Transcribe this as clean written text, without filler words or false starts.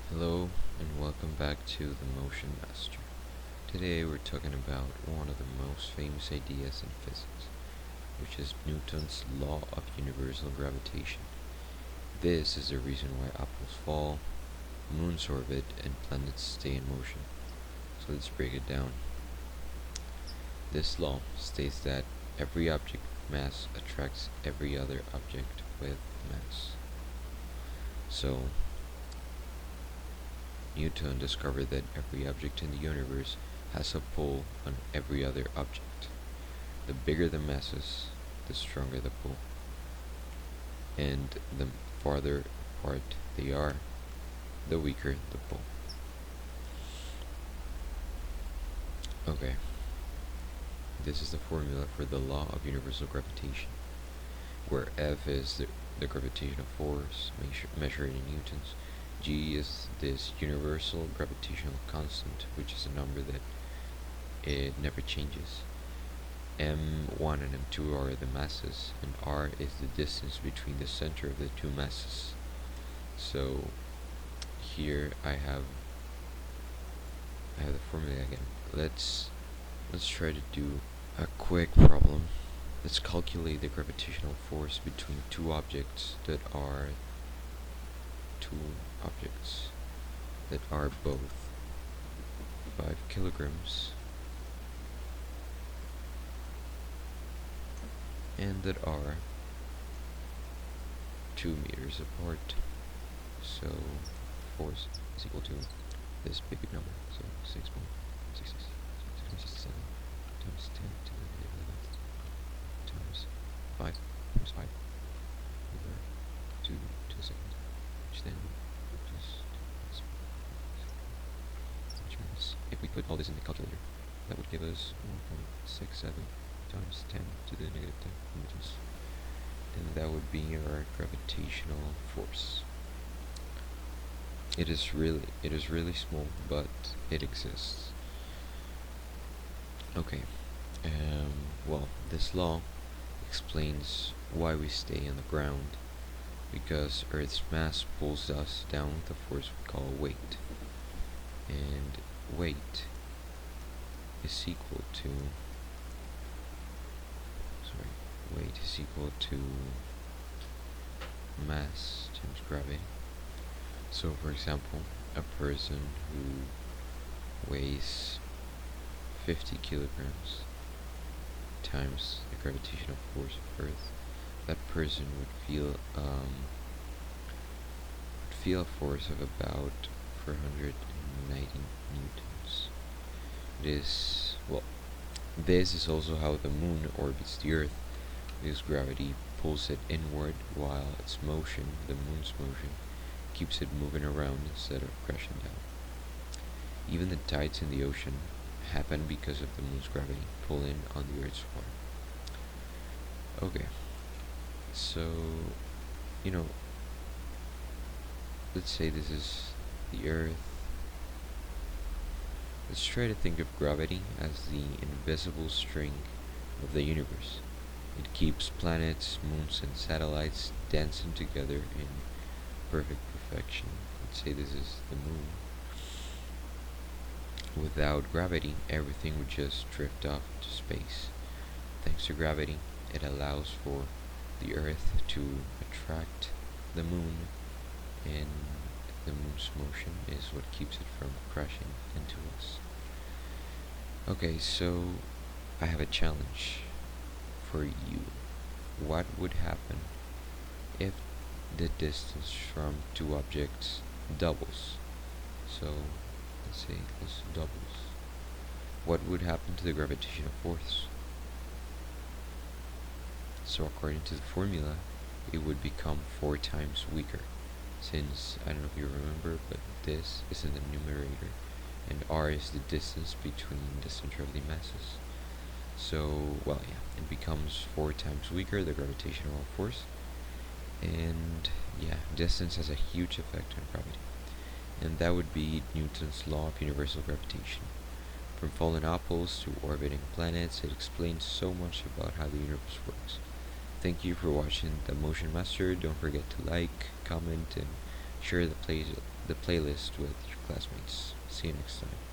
Hello and welcome back to the Motion Master. Today we're talking about one of the most famous ideas in physics, which is Newton's law of universal gravitation. This is the reason why apples fall, moons orbit, and planets stay in motion. So let's break it down. This law states that every object with mass attracts every other object with mass. So Newton discovered that every object in the universe has a pull on every other object. The bigger the masses, the stronger the pull, and the farther apart they are, the weaker the pull. Okay, this is the formula for the law of universal gravitation, where F is the gravitational force measured in newtons. G is this universal gravitational constant, which is a number that it never changes. M1 and M2 are the masses, and R is the distance between the center of the two masses. So here I have the formula again. Let's try to do a quick problem. Let's calculate the gravitational force between two objects that are both 5 kilograms and that are 2 meters apart. So force is equal to this big number, so 6.67 times 10 to the negative 11th times 5 times 5 over 2 to the second, which then if we put all this in the calculator, that would give us 1.67 times 10 to the negative 10 newtons, and that would be our gravitational force. It is really small, but it exists. Okay, well, this law explains why we stay on the ground, because Earth's mass pulls us down with a force we call weight, and weight is equal to mass times gravity. So for example, a person who weighs 50 kilograms times the gravitational force of Earth, that person would feel a force of about 490 newtons. This is also how the moon orbits the Earth, because gravity pulls it inward while its motion, the moon's motion, keeps it moving around instead of crashing down. Even the tides in the ocean happen because of the moon's gravity pulling on the Earth's water. Okay, so, let's say this is the Earth. Let's try to think of gravity as the invisible string of the universe. It keeps planets, moons, and satellites dancing together in perfect perfection. Let's say this is the moon. Without gravity, everything would just drift off into space. Thanks to gravity, it allows for the Earth to attract the moon, and the moon's motion is what keeps it from crashing into us. Okay, so I have a challenge for you. What would happen if the distance from two objects doubles? So let's say this doubles. What would happen to the gravitational force? So according to the formula, it would become 4 times weaker, since, I don't know if you remember, but this is in the numerator, and r is the distance between the center of the masses. So, well, yeah, it becomes 4 times weaker, the gravitational force, and yeah, distance has a huge effect on gravity, and that would be Newton's law of universal gravitation. From falling apples to orbiting planets, it explains so much about how the universe works. Thank you for watching The Motion Master. Don't forget to like, comment, and share the the playlist with your classmates. See you next time.